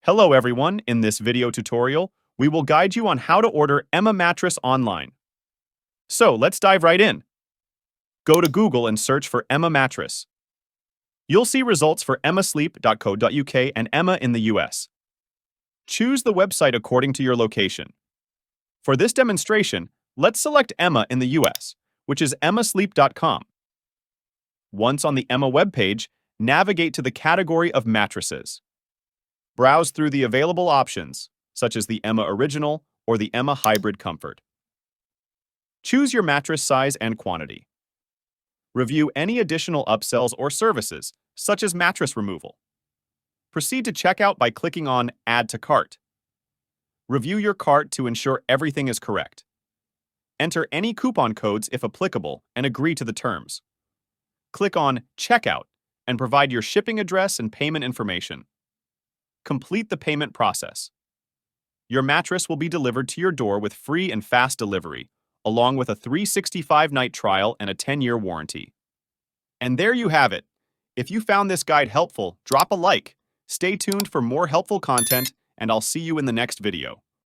Hello everyone, in this video tutorial, we will guide you on how to order Emma Mattress online. So let's dive right in. Go to Google and search for Emma Mattress. You'll see results for emmasleep.co.uk and Emma in the US. Choose the website according to your location. For this demonstration, let's select Emma in the US, which is emmasleep.com. Once on the Emma webpage, navigate to the category of mattresses. Browse through the available options, such as the Emma Original or the Emma Hybrid Comfort. Choose your mattress size and quantity. Review any additional upsells or services, such as mattress removal. Proceed to checkout by clicking on Add to Cart. Review your cart to ensure everything is correct. Enter any coupon codes if applicable and agree to the terms. Click on Checkout and provide your shipping address and payment information. Complete the payment process. Your mattress will be delivered to your door with free and fast delivery, along with a 365-night trial and a 10-year warranty. And there you have it. If you found this guide helpful, drop a like. Stay tuned for more helpful content, and I'll see you in the next video.